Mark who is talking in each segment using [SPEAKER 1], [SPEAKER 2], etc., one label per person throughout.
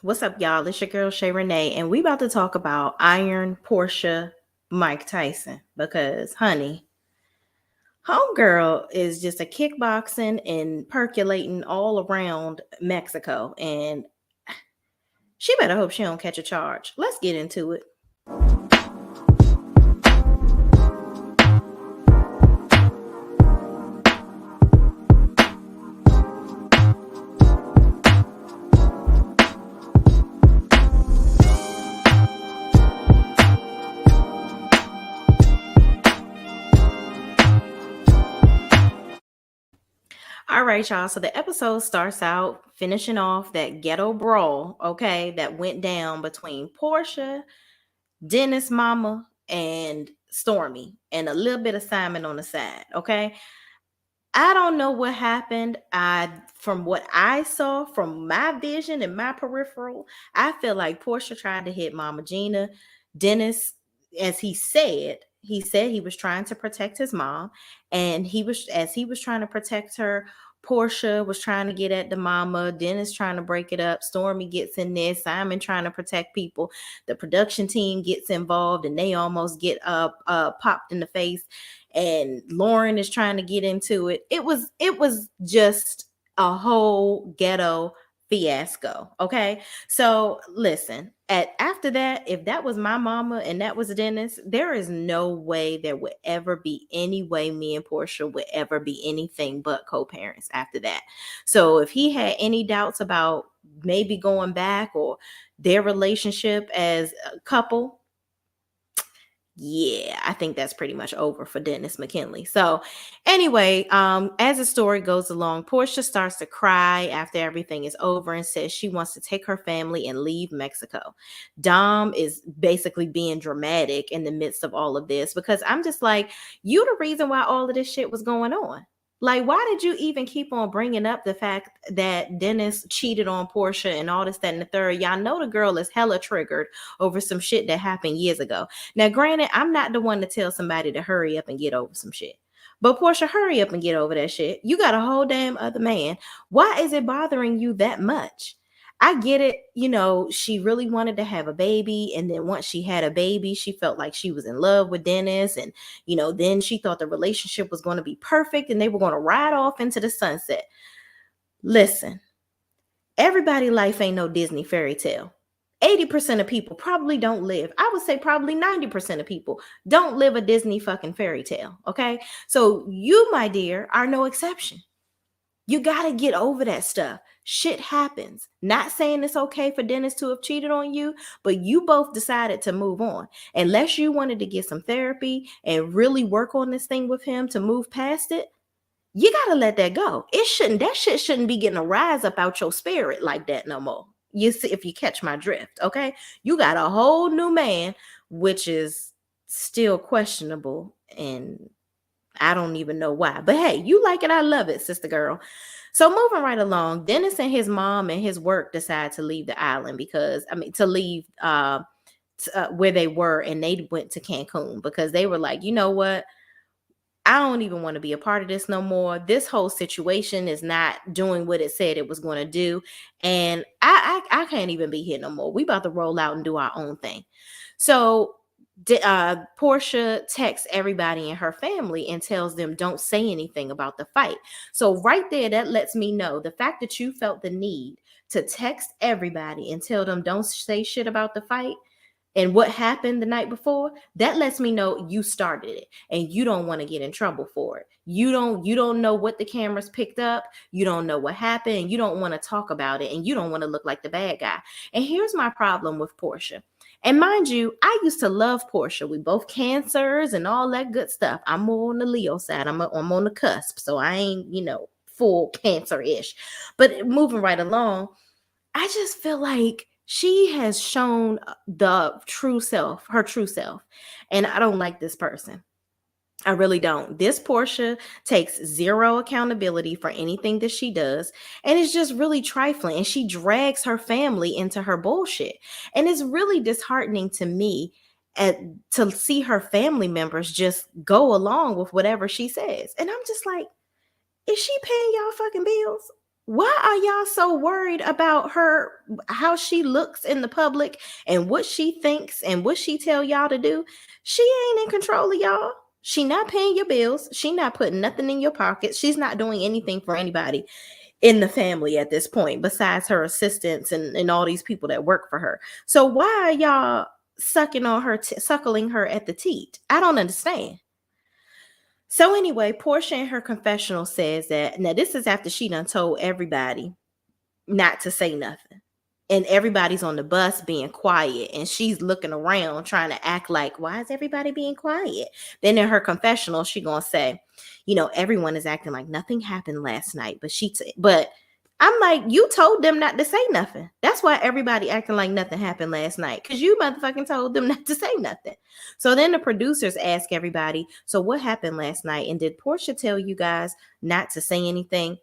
[SPEAKER 1] What's up, y'all? It's your girl Shay Renee, and we about to talk about Iron Porsha Mike Tyson because, honey, homegirl is just a kickboxing and percolating all around Mexico, and she better hope she don't catch a charge. Let's get into it. All right, y'all. So the episode starts out finishing off that ghetto brawl, okay, that went down between Porsha, Dennis Mama, and Stormy, and a little bit of Simon on the side, okay? I don't know what happened. From what I saw from my vision and my peripheral, I feel like Porsha tried to hit Mama Gina. Dennis, as he said he was trying to protect his mom, and as he was trying to protect her. Porsha was trying to get at the mama. Dennis trying to break it up. Stormy gets in there. Simon trying to protect people. The production team gets involved, and they almost get popped in the face, and Lauren is trying to get into it. It was just a whole ghetto fiasco. Okay. So listen, after that, if that was my mama and that was Dennis, there is no way there would ever be any way me and Porsha would ever be anything but co-parents after that. So if he had any doubts about maybe going back or their relationship as a couple, yeah, I think that's pretty much over for Dennis McKinley. So anyway, as the story goes along, Porsha starts to cry after everything is over and says she wants to take her family and leave Mexico. Dom is basically being dramatic in the midst of all of this because I'm just like, you the reason why all of this shit was going on. Like, why did you even keep on bringing up the fact that Dennis cheated on Porsha and all this, that, and the third? Y'all know the girl is hella triggered over some shit that happened years ago. Now, granted, I'm not the one to tell somebody to hurry up and get over some shit. But Porsha, hurry up and get over that shit. You got a whole damn other man. Why is it bothering you that much? I get it. She really wanted to have a baby. And then once she had a baby, she felt like she was in love with Dennis. And, then she thought the relationship was going to be perfect and they were going to ride off into the sunset. Listen, everybody life ain't no Disney fairy tale. 80% of people probably don't live. I would say probably 90% of people don't live a Disney fucking fairy tale. Okay. So you, my dear, are no exception. You got to get over that stuff. Shit happens. Not saying it's okay for Dennis to have cheated on you, but you both decided to move on. Unless you wanted to get some therapy and really work on this thing with him to move past it, you got to let that go. That shit shouldn't be getting a rise up out your spirit like that no more. You see, if you catch my drift, okay? You got a whole new man, which is still questionable, and I don't even know why. But hey, you like it, I love it, sister girl. So moving right along, Dennis and his mom and his work decide to leave the island to leave where they were, and they went to Cancun because they were like, you know what? I don't even want to be a part of this no more. This whole situation is not doing what it said it was going to do. And I can't even be here no more. We about to roll out and do our own thing. So Porsha texts everybody in her family and tells them don't say anything about the fight. So right there, that lets me know the fact that you felt the need to text everybody and tell them don't say shit about the fight and what happened the night before, that lets me know you started it and you don't want to get in trouble for it. You don't know what the cameras picked up. You don't know what happened, and you don't want to talk about it, and you don't want to look like the bad guy. And here's my problem with Porsha. And mind you, I used to love Porsha. We both cancers and all that good stuff. I'm more on the Leo side. I'm on the cusp. So I ain't, full cancer-ish. But moving right along, I just feel like she has shown her true self. And I don't like this person. I really don't. This Porsha takes zero accountability for anything that she does. And it's just really trifling. And she drags her family into her bullshit. And it's really disheartening to me to see her family members just go along with whatever she says. And I'm just like, is she paying y'all fucking bills? Why are y'all so worried about her, how she looks in the public and what she thinks and what she tell y'all to do? She ain't in control of y'all. She not paying your bills. She not putting nothing in your pocket. She's not doing anything for anybody in the family at this point, besides her assistants and all these people that work for her. So why are y'all sucking on her, suckling her at the teat? I don't understand. So anyway, Portia in her confessional says that now this is after she done told everybody not to say nothing. And everybody's on the bus being quiet, and she's looking around trying to act like, why is everybody being quiet? Then in her confessional, she gonna say, everyone is acting like nothing happened last night, but I'm like, you told them not to say nothing. That's why everybody acting like nothing happened last night, because you motherfucking told them not to say nothing. So then the producers ask everybody, so what happened last night? And did Porsha tell you guys not to say anything?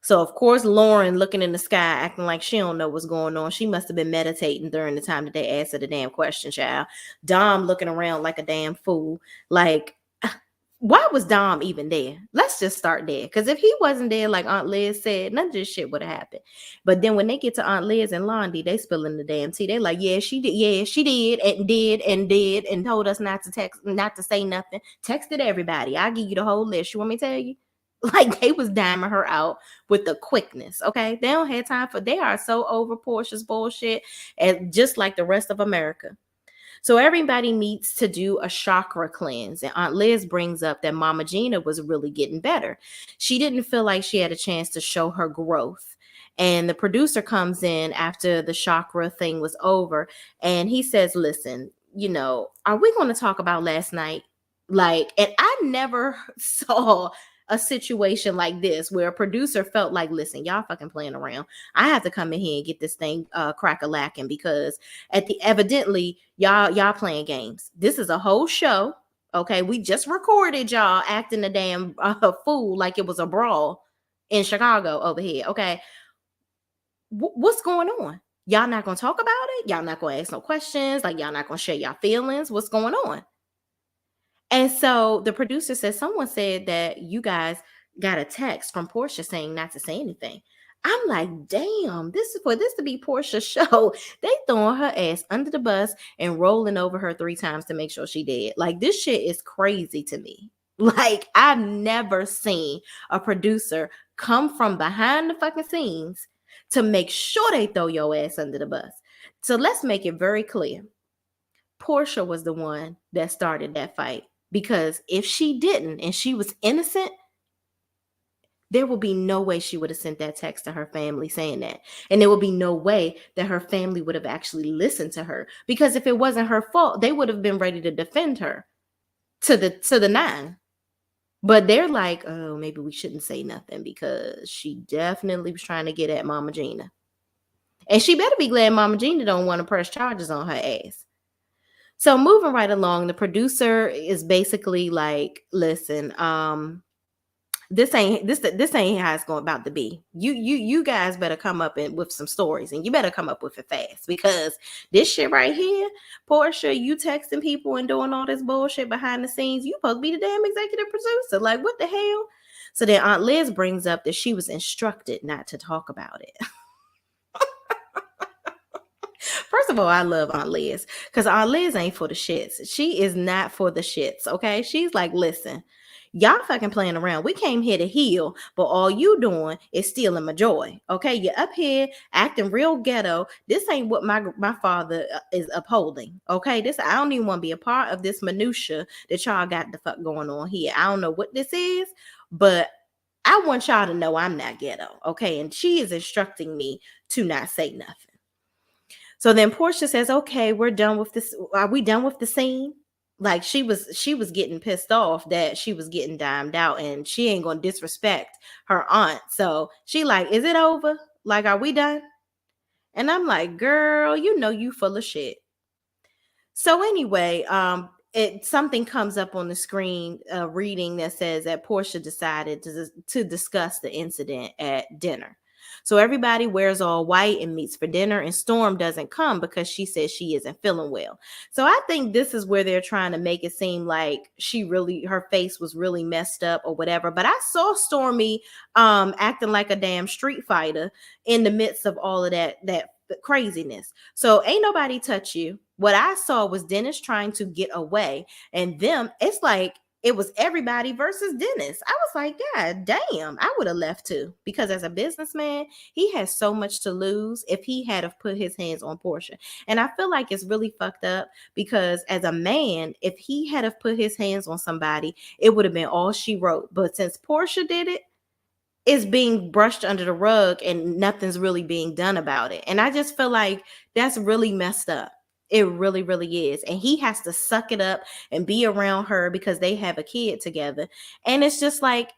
[SPEAKER 1] So of course, Lauren looking in the sky, acting like she don't know what's going on. She must have been meditating during the time that they asked her the damn question, child. Dom looking around like a damn fool. Like, why was Dom even there? Let's just start there. Because if he wasn't there, like Aunt Liz said, none of this shit would have happened. But then when they get to Aunt Liz and Londi, they spilling the damn tea. They like, yeah, she did. Yeah, she did and told us not to text, not to say nothing. Texted everybody. I'll give you the whole list. You want me to tell you? Like, they was diming her out with the quickness. Okay. They don't have time they are so over Portia's bullshit, and just like the rest of America. So everybody meets to do a chakra cleanse. And Aunt Liz brings up that Mama Gina was really getting better. She didn't feel like she had a chance to show her growth. And the producer comes in after the chakra thing was over, and he says, listen, are we going to talk about last night? Like, and I never saw a situation like this where a producer felt like, listen, y'all fucking playing around. I have to come in here and get this thing crack-a-lacking, because evidently y'all playing games. This is a whole show. Okay, we just recorded y'all acting a damn fool like it was a brawl in Chicago over here. Okay, what's going on? Y'all not gonna talk about it? Y'all not gonna ask no questions? Like, y'all not gonna share y'all feelings? What's going on? And so the producer said, someone said that you guys got a text from Porsha saying not to say anything. I'm like, damn, this is for this to be Porsha's show. They throwing her ass under the bus and rolling over her 3 times to make sure she dead. Like, this shit is crazy to me. Like, I've never seen a producer come from behind the fucking scenes to make sure they throw your ass under the bus. So let's make it very clear. Porsha was the one that started that fight, because if she didn't and she was innocent, there will be no way she would have sent that text to her family saying that. And there will be no way that her family would have actually listened to her, because if it wasn't her fault, they would have been ready to defend her to the nine. But they're like, oh, maybe we shouldn't say nothing because she definitely was trying to get at Mama Gina. And she better be glad Mama Gina don't want to press charges on her ass. So moving right along, the producer is basically like, listen, this ain't how it's going about to be. You guys better come up with some stories, and you better come up with it fast, because this shit right here, Porsha, you texting people and doing all this bullshit behind the scenes, you supposed to be the damn executive producer. Like, what the hell? So then Aunt Liz brings up that she was instructed not to talk about it. First of all, I love Aunt Liz, because Aunt Liz ain't for the shits. She is not for the shits, okay? She's like, listen, y'all fucking playing around. We came here to heal, but all you doing is stealing my joy, okay? You're up here acting real ghetto. This ain't what my father is upholding, okay? I don't even want to be a part of this minutia that y'all got the fuck going on here. I don't know what this is, but I want y'all to know I'm not ghetto, okay? And she is instructing me to not say nothing. So then Porsha says, okay, we're done with this. Are we done with the scene? Like, she was getting pissed off that she was getting dimed out, and she ain't gonna disrespect her aunt. So she like, is it over? Like, are we done? And I'm like, girl, you full of shit. So anyway, something comes up on the screen, reading that says that Porsha decided to discuss the incident at dinner. So everybody wears all white and meets for dinner, and Storm doesn't come because she says she isn't feeling well. So I think this is where they're trying to make it seem like her face was really messed up or whatever. But I saw Stormy acting like a damn street fighter in the midst of all of that craziness. So ain't nobody touch you. What I saw was Dennis trying to get away, and it's like it was everybody versus Dennis. I was like, God damn, I would have left too. Because as a businessman, he has so much to lose if he had have put his hands on Porsha. And I feel like it's really fucked up because as a man, if he had have put his hands on somebody, it would have been all she wrote. But since Porsha did it, it's being brushed under the rug and nothing's really being done about it. And I just feel like that's really messed up. It really, really is. And he has to suck it up and be around her because they have a kid together. And it's just like,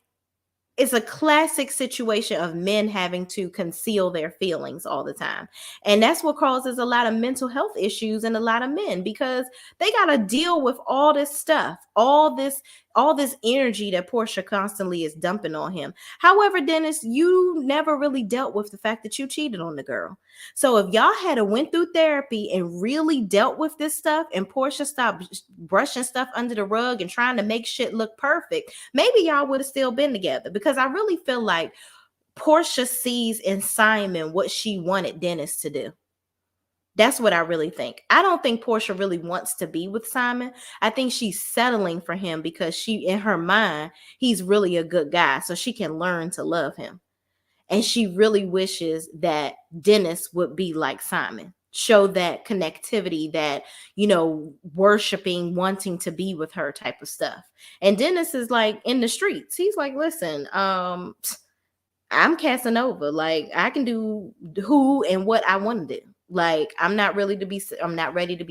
[SPEAKER 1] it's a classic situation of men having to conceal their feelings all the time. And that's what causes a lot of mental health issues in a lot of men because they got to deal with all this stuff, all this energy that Porsha constantly is dumping on him. However, Dennis, you never really dealt with the fact that you cheated on the girl. So if y'all had went through therapy and really dealt with this stuff and Porsha stopped brushing stuff under the rug and trying to make shit look perfect, maybe y'all would have still been together because I really feel like Porsha sees in Simon what she wanted Dennis to do. That's what I really think. I don't think Porsha really wants to be with Simon. I think she's settling for him because in her mind, he's really a good guy, so she can learn to love him. And she really wishes that Dennis would be like Simon, show that connectivity, that, worshiping, wanting to be with her type of stuff. And Dennis is like in the streets. He's like, listen, I'm Casanova. Like I can do who and what I want to do. Like I'm not ready to be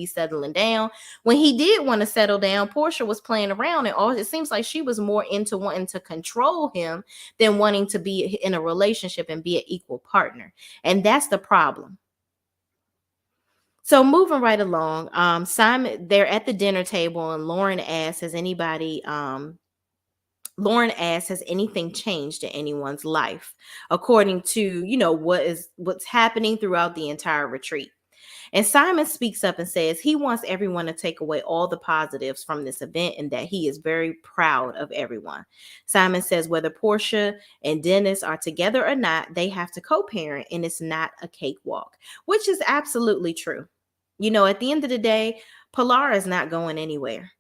[SPEAKER 1] settling down. When he did want to settle down, Porsha was playing around and it seems like she was more into wanting to control him than wanting to be in a relationship and be an equal partner. And that's the problem. So moving right along, Simon, they're at the dinner table and Lauren asks, has anything changed in anyone's life according to, what's happening throughout the entire retreat. And Simon speaks up and says he wants everyone to take away all the positives from this event and that he is very proud of everyone. Simon says whether Porsha and Dennis are together or not, they have to co-parent and it's not a cakewalk, which is absolutely true. At the end of the day, Pilar is not going anywhere.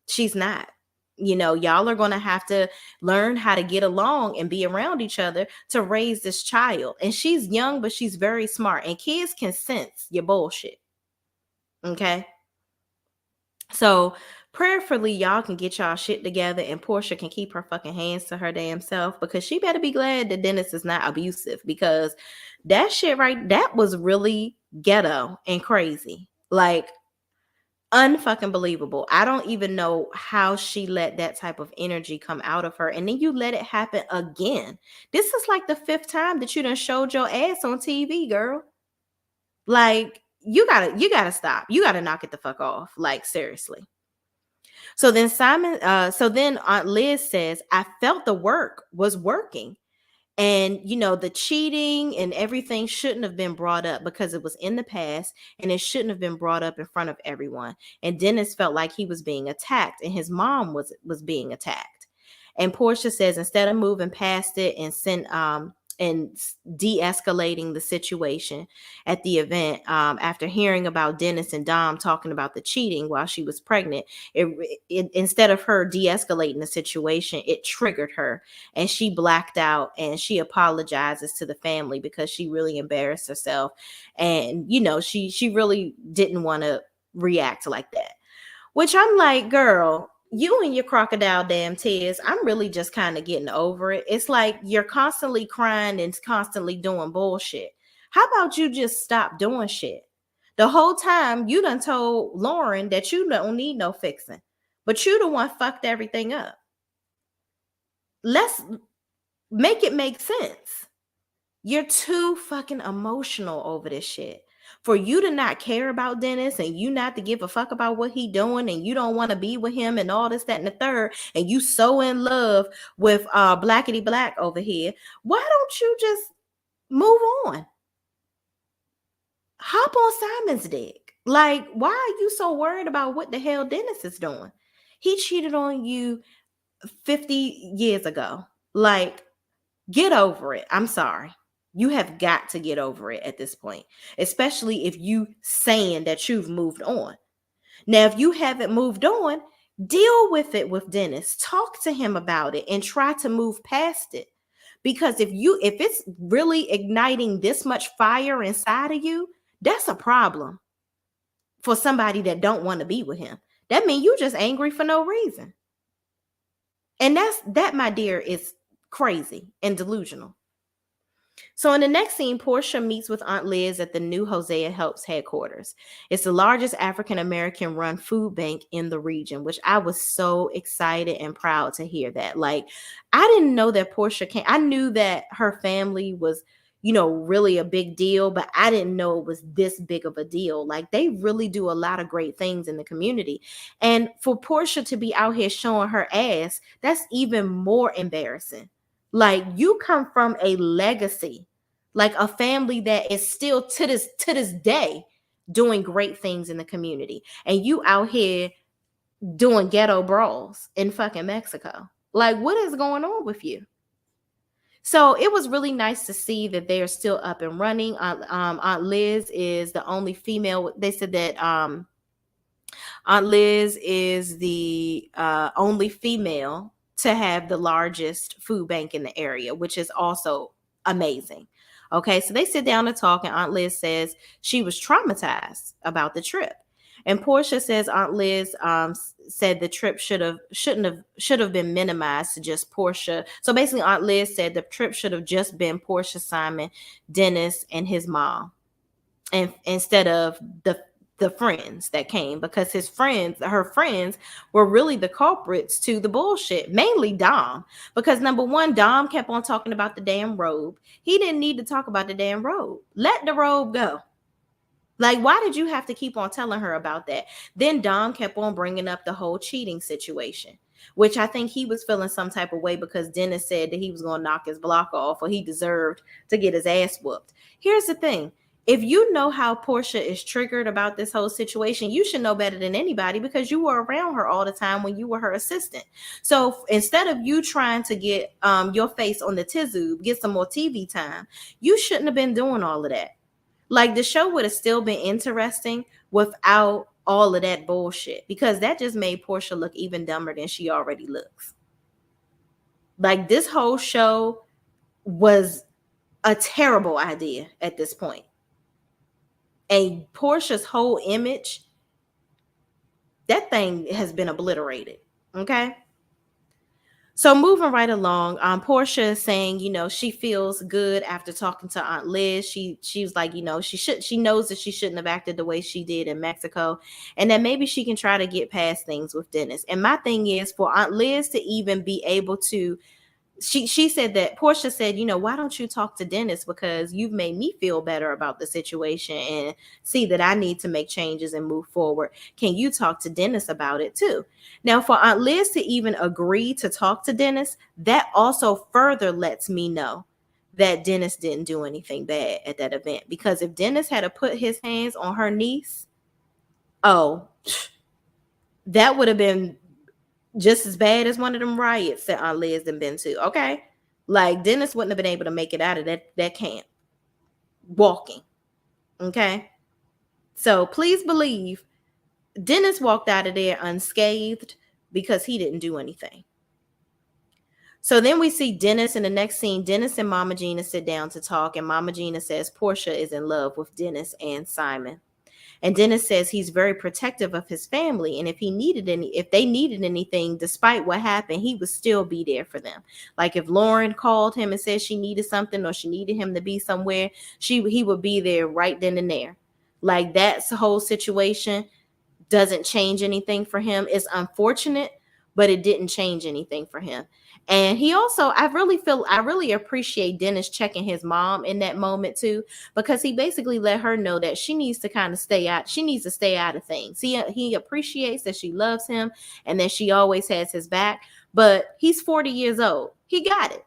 [SPEAKER 1] She's not. Y'all are going to have to learn how to get along and be around each other to raise this child. And she's young, but she's very smart. And kids can sense your bullshit. Okay? So prayerfully, y'all can get y'all shit together and Porsha can keep her fucking hands to her damn self because she better be glad that Dennis is not abusive because that shit that was really ghetto and crazy. Like, unfucking believable. I don't even know how she let that type of energy come out of her. And then you let it happen again. This is like the 5th time that you done showed your ass on TV, girl. Like, you gotta stop. You gotta knock it the fuck off. Like, seriously. So then Aunt Liz says, I felt the work was working. And, the cheating and everything shouldn't have been brought up because it was in the past and it shouldn't have been brought up in front of everyone. And Dennis felt like he was being attacked and his mom was being attacked. And Porsha says instead of moving past it and de-escalating the situation at the event, after hearing about Dennis and Dom talking about the cheating while she was pregnant, it instead of her de-escalating the situation, it triggered her and she blacked out and she apologizes to the family because she really embarrassed herself. And, she really didn't want to react like that, which I'm like, girl, you and your crocodile damn tears, I'm really just kind of getting over it. It's like you're constantly crying and constantly doing bullshit. How about you just stop doing shit? The whole time you done told Lauren that you don't need no fixing, but you the one fucked everything up. Let's make it make sense. You're too fucking emotional over this shit. For you to not care about Dennis and you not to give a fuck about what he doing and you don't want to be with him and all this, that, and the third, and you so in love with Blackity Black over here, why don't you just Move on. Hop on Simon's dick. Like, why are you so worried about what the hell Dennis is doing? He cheated on you 50 years ago. Like, get over it. I'm sorry. You have got to get over it at this point, especially if you saying that you've moved on. Now, if you haven't moved on, deal with it with Dennis. Talk to him about it and try to move past it. Because if it's really igniting this much fire inside of you, that's a problem for somebody that don't want to be with him. That means you just angry for no reason. And that, my dear, is crazy and delusional. So in the next scene, Porsha meets with Aunt Liz at the new Hosea Helps headquarters. It's the largest African-American run food bank in the region, which I was so excited and proud to hear that. Like, I didn't know that Porsha came. I knew that her family was, really a big deal, but I didn't know it was this big of a deal. Like, they really do a lot of great things in the community. And for Porsha to be out here showing her ass, that's even more embarrassing. Like, you come from a legacy, like a family that is still to this day doing great things in the community, and you out here doing ghetto brawls in fucking Mexico. Like, what is going on with you? So it was really nice to see that they are still up and running. Aunt Liz is the only female. They said that Aunt Liz is the only female to have the largest food bank in the area, which is also amazing. Okay, so they sit down to talk, and Aunt Liz says she was traumatized about the trip. And Porsha says Aunt Liz said the trip should have been minimized to just Porsha. So basically, Aunt Liz said the trip should have just been Porsha, Simon, Dennis, and his mom, and instead of the friends that came, because her friends were really the culprits to the bullshit, mainly Dom, because number one, Dom kept on talking about the damn robe. He didn't need to talk about the damn robe. Let the robe go. Like, why did you have to keep on telling her about that? Then Dom kept on bringing up the whole cheating situation, which I think he was feeling some type of way because Dennis said that he was going to knock his block off, or he deserved to get his ass whooped. Here's the thing. If you know how Porsha is triggered about this whole situation, you should know better than anybody because you were around her all the time when you were her assistant. So instead of you trying to get your face on the tizoob, get some more TV time, you shouldn't have been doing all of that. Like, the show would have still been interesting without all of that bullshit, because that just made Porsha look even dumber than she already looks. Like, this whole show was a terrible idea at this point. And Porsha's whole image, that thing has been obliterated. Okay. So moving right along, Porsha is saying, she feels good after talking to Aunt Liz. She was like, she knows that she shouldn't have acted the way she did in Mexico, and that maybe she can try to get past things with Dennis. And my thing is, for Aunt Liz to even be able to, she said that Porsha said, why don't you talk to Dennis, because you've made me feel better about the situation and see that I need to make changes and move forward. Can you talk to Dennis about it too? Now, for Aunt Liz to even agree to talk to Dennis, that also further lets me know that Dennis didn't do anything bad at that event, because if Dennis had to put his hands on her niece, oh, that would have been just as bad as one of them riots that Aunt Liz had been to. Okay. Like, Dennis wouldn't have been able to make it out of that camp walking. Okay. So please believe Dennis walked out of there unscathed because he didn't do anything. So then we see Dennis in the next scene. Dennis and Mama Gina sit down to talk, and Mama Gina says Porsha is in love with Dennis and Simon. And Dennis says he's very protective of his family, and if they needed anything, despite what happened, he would still be there for them. Like, if Lauren called him and said she needed something, or she needed him to be somewhere, he would be there right then and there. Like, that whole situation doesn't change anything for him. It's unfortunate, but it didn't change anything for him. And he also, I really appreciate Dennis checking his mom in that moment too, because he basically let her know that she needs to kind of stay out. She needs to stay out of things. He appreciates that she loves him and that she always has his back, but he's 40 years old. He got it.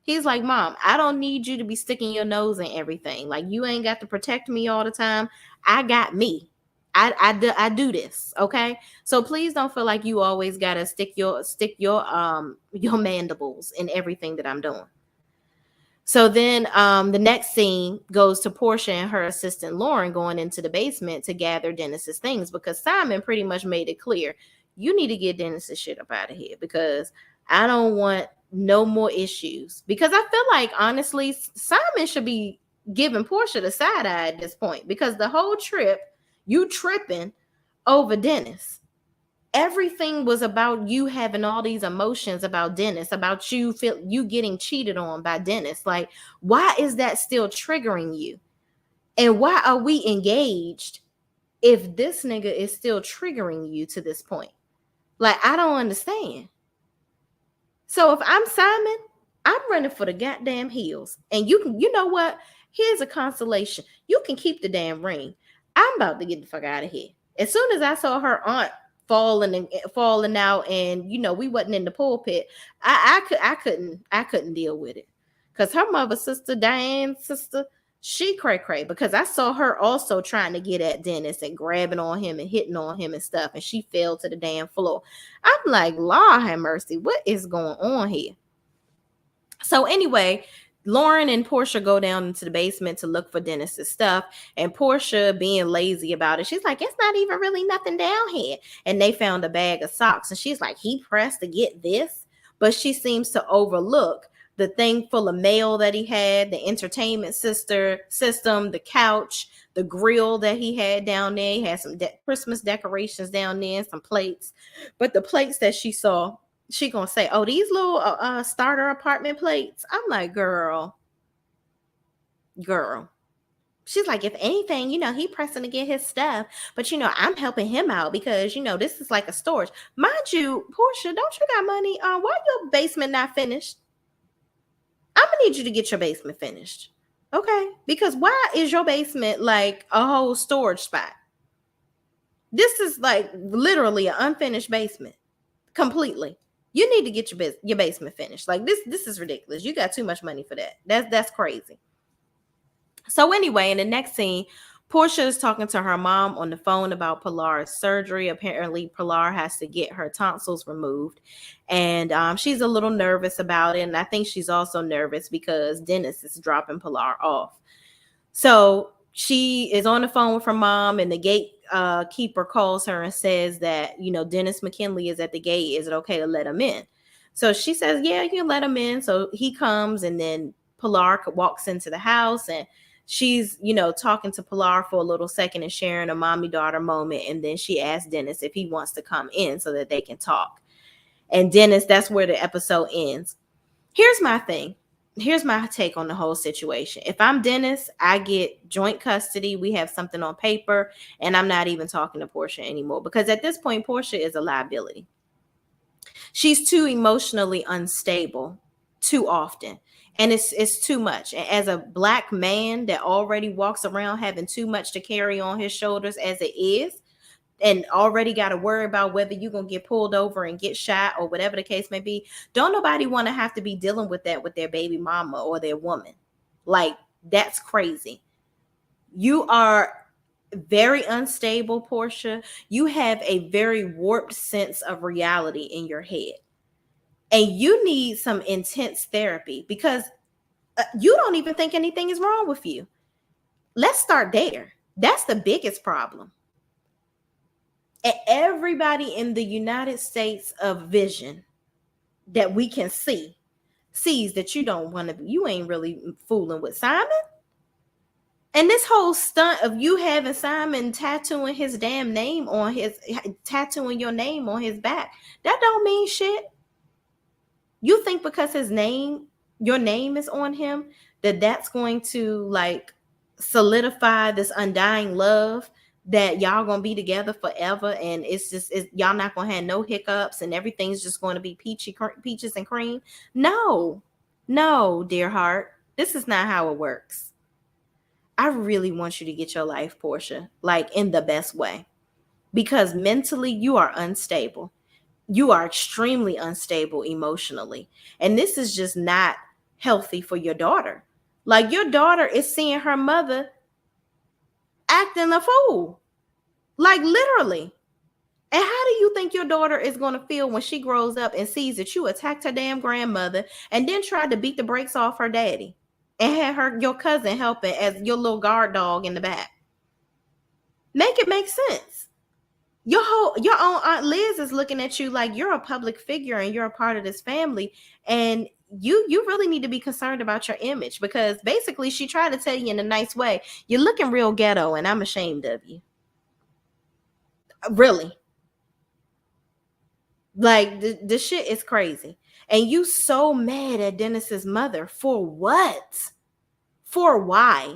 [SPEAKER 1] He's like, Mom, I don't need you to be sticking your nose in everything. Like, you ain't got to protect me all the time. I got me. I do this, okay? So please don't feel like you always gotta stick your mandibles in everything that I'm doing. So then the next scene goes to Porsha and her assistant Lauren going into the basement to gather Dennis's things, because Simon pretty much made it clear, you need to get Dennis's shit up out of here, because I don't want no more issues. Because I feel like, honestly, Simon should be giving Porsha the side eye at this point, because the whole trip you tripping over Dennis. Everything was about you having all these emotions about Dennis, about you getting cheated on by Dennis. Like, why is that still triggering you? And why are we engaged if this nigga is still triggering you to this point? Like, I don't understand. So if I'm Simon, I'm running for the goddamn hills. And you know what? Here's a consolation. You can keep the damn ring. I'm about to get the fuck out of here. As soon as I saw her aunt falling out, and we wasn't in the pulpit, I couldn't deal with it. Because her mother, sister, Diane's sister, she cray, because I saw her also trying to get at Dennis and grabbing on him and hitting on him and stuff, and she fell to the damn floor. I'm like, Lord have mercy, what is going on here? So anyway, Lauren and Porsha go down into the basement to look for Dennis's stuff, and Porsha, being lazy about it, she's like, it's not even really nothing down here. And they found a bag of socks, and she's like, he pressed to get this? But she seems to overlook the thing full of mail that he had, the entertainment system, the couch, the grill that he had down there. He had some Christmas decorations down there, some plates. But the plates that she saw, she gonna say, oh, these little starter apartment plates. I'm like, girl. She's like, if anything, he pressing to get his stuff, but I'm helping him out because this is like a storage. Mind you, Porsha, don't you got money? Why your basement not finished? I'm gonna need you to get your basement finished. Okay? Because why is your basement like a whole storage spot? This is like literally an unfinished basement. Completely. You need to get your basement finished. Like, this is ridiculous. You got too much money for that. That's crazy. So anyway, in the next scene, Porsha is talking to her mom on the phone about Pilar's surgery. Apparently, Pilar has to get her tonsils removed, and she's a little nervous about it. And I think she's also nervous because Dennis is dropping Pilar off. So she is on the phone with her mom, and the gate keeper calls her and says that, Dennis McKinley is at the gate. Is it okay to let him in? So she says, yeah, you can let him in. So he comes, and then Pilar walks into the house, and she's, talking to Pilar for a little second and sharing a mommy-daughter moment. And then she asks Dennis if he wants to come in so that they can talk. And Dennis, that's where the episode ends. Here's my thing. Here's my take on the whole situation. If I'm Dennis, I get joint custody. We have something on paper, and I'm not even talking to Porsha anymore, because at this point, Porsha is a liability. She's too emotionally unstable too often. And it's too much. And as a Black man that already walks around having too much to carry on his shoulders as it is, and already got to worry about whether you're going to get pulled over and get shot or whatever the case may be, don't nobody want to have to be dealing with that with their baby mama or their woman. Like, that's crazy. You are very unstable, Porsha. You have a very warped sense of reality in your head. And you need some intense therapy, because you don't even think anything is wrong with you. Let's start there. That's the biggest problem. And everybody in the United States of vision that we can see sees that you ain't really fooling with Simon. And this whole stunt of you having Simon tattooing his damn name on tattooing your name on his back, that don't mean shit. You think because your name is on him, that's going to like solidify this undying love, that y'all gonna be together forever, and y'all not gonna have no hiccups, and everything's just going to be peaches and cream? No, dear heart, this is not how it works. I really want you to get your life, Porsha, like in the best way, because mentally you are unstable. You are extremely unstable emotionally. And this is just not healthy for your daughter. Like, your daughter is seeing her mother acting a fool. Like, literally. And how do you think your daughter is going to feel when she grows up and sees that you attacked her damn grandmother and then tried to beat the brakes off her daddy and had your cousin helping as your little guard dog in the back? Make it make sense. Your own Aunt Liz is looking at you like you're a public figure and you're a part of this family, and you really need to be concerned about your image, because basically she tried to tell you in a nice way, you're looking real ghetto and I'm ashamed of you. Really. Like, the shit is crazy. And you so mad at Dennis's mother for what? For why?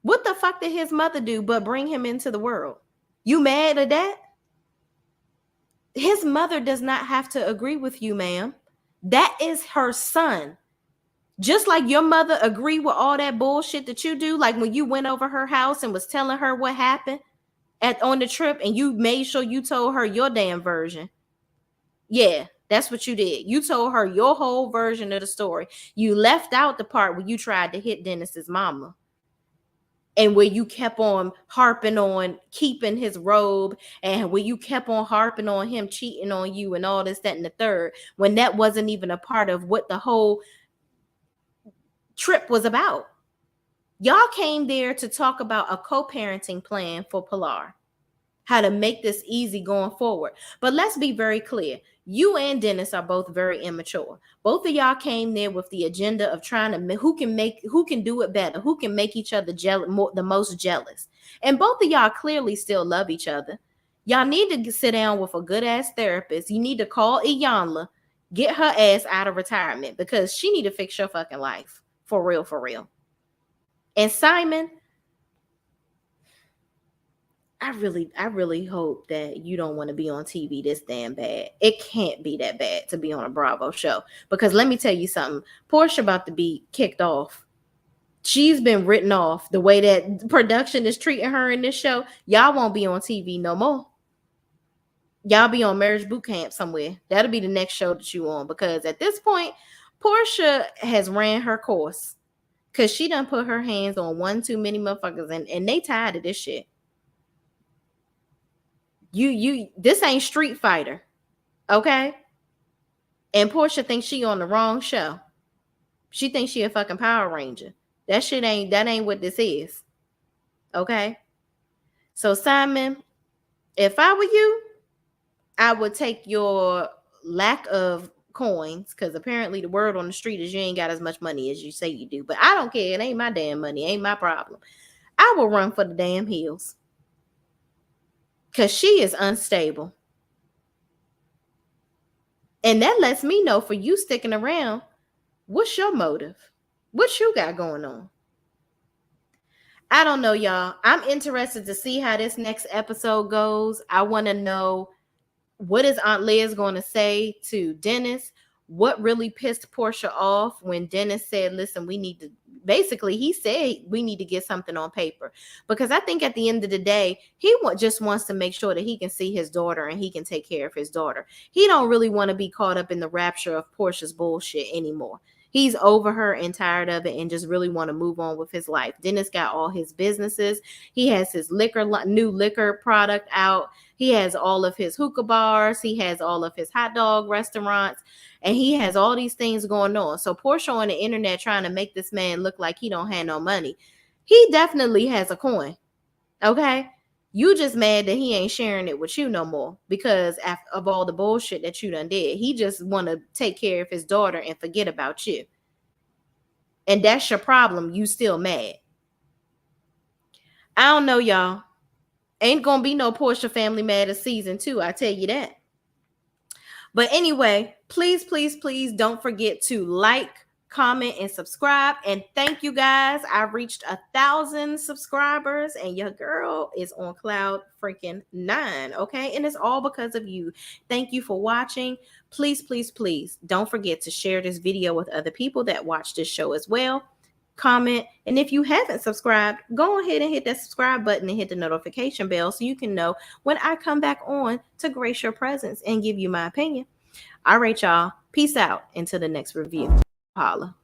[SPEAKER 1] What the fuck did his mother do but bring him into the world? You mad at that? His mother does not have to agree with you, ma'am. That is her son. Just like your mother agreed with all that bullshit that you do, like when you went over her house and was telling her what happened on the trip, and you made sure you told her your damn version. Yeah, that's what you did. You told her your whole version of the story. You left out the part where you tried to hit Dennis's mama, and where you kept on harping on keeping his robe, and where you kept on harping on him cheating on you and all this, that, and the third, when that wasn't even a part of what the whole trip was about. Y'all came there to talk about a co-parenting plan for Pilar, how to make this easy going forward. But let's be very clear. You and Dennis are both very immature. Both of y'all came there with the agenda of trying to who can do it better, who can make each other the most jealous. And both of y'all clearly still love each other. Y'all need to sit down with a good ass therapist. You need to call Iyanla, get her ass out of retirement, because she need to fix your fucking life. For real, for real. And Simon, I really hope that you don't want to be on TV this damn bad. It can't be that bad to be on a Bravo show, because let me tell you something. Porsha about to be kicked off. She's been written off. The way that production is treating her in this show, y'all won't be on TV no more. Y'all be on Marriage Boot Camp somewhere. That'll be the next show that you on, because at this point, Porsha has ran her course, because she done put her hands on one too many motherfuckers, and they tired of this shit. This ain't Street Fighter, okay? And Porsha thinks she on the wrong show. She thinks she a fucking Power Ranger. That ain't what this is, okay? So Simon, if I were you, I would take your lack of coins, because apparently the word on the street is you ain't got as much money as you say you do. But I don't care. It ain't my damn money. It ain't my problem. I will run for the damn hills, because she is unstable. And that lets me know, for you sticking around, what's your motive? What you got going on? I don't know, y'all. I'm interested to see how this next episode goes. I want to know, what is Aunt Liz going to say to Dennis? What really pissed Porsha off when Dennis said, listen, he said we need to get something on paper. Because I think at the end of the day, he just wants to make sure that he can see his daughter and he can take care of his daughter. He don't really want to be caught up in the rapture of Porsha's bullshit anymore. He's over her and tired of it and just really want to move on with his life. Dennis got all his businesses. He has his new liquor product out. He has all of his hookah bars. He has all of his hot dog restaurants. And he has all these things going on. So Porsha on the internet trying to make this man look like he don't have no money. He definitely has a coin. Okay? You just mad that he ain't sharing it with you no more because of all the bullshit that you done did. He just want to take care of his daughter and forget about you. And that's your problem. You still mad. I don't know, y'all. Ain't gonna be no Porsha Family Matters season 2. I tell you that. But anyway, please, please, please don't forget to like, comment, and subscribe. And thank you guys. I've reached 1,000 subscribers and your girl is on cloud freaking 9. Okay. And it's all because of you. Thank you for watching. Please, please, please don't forget to share this video with other people that watch this show as well. Comment. And if you haven't subscribed, go ahead and hit that subscribe button and hit the notification bell so you can know when I come back on to grace your presence and give you my opinion. All right, y'all. Peace out until the next review. Holla.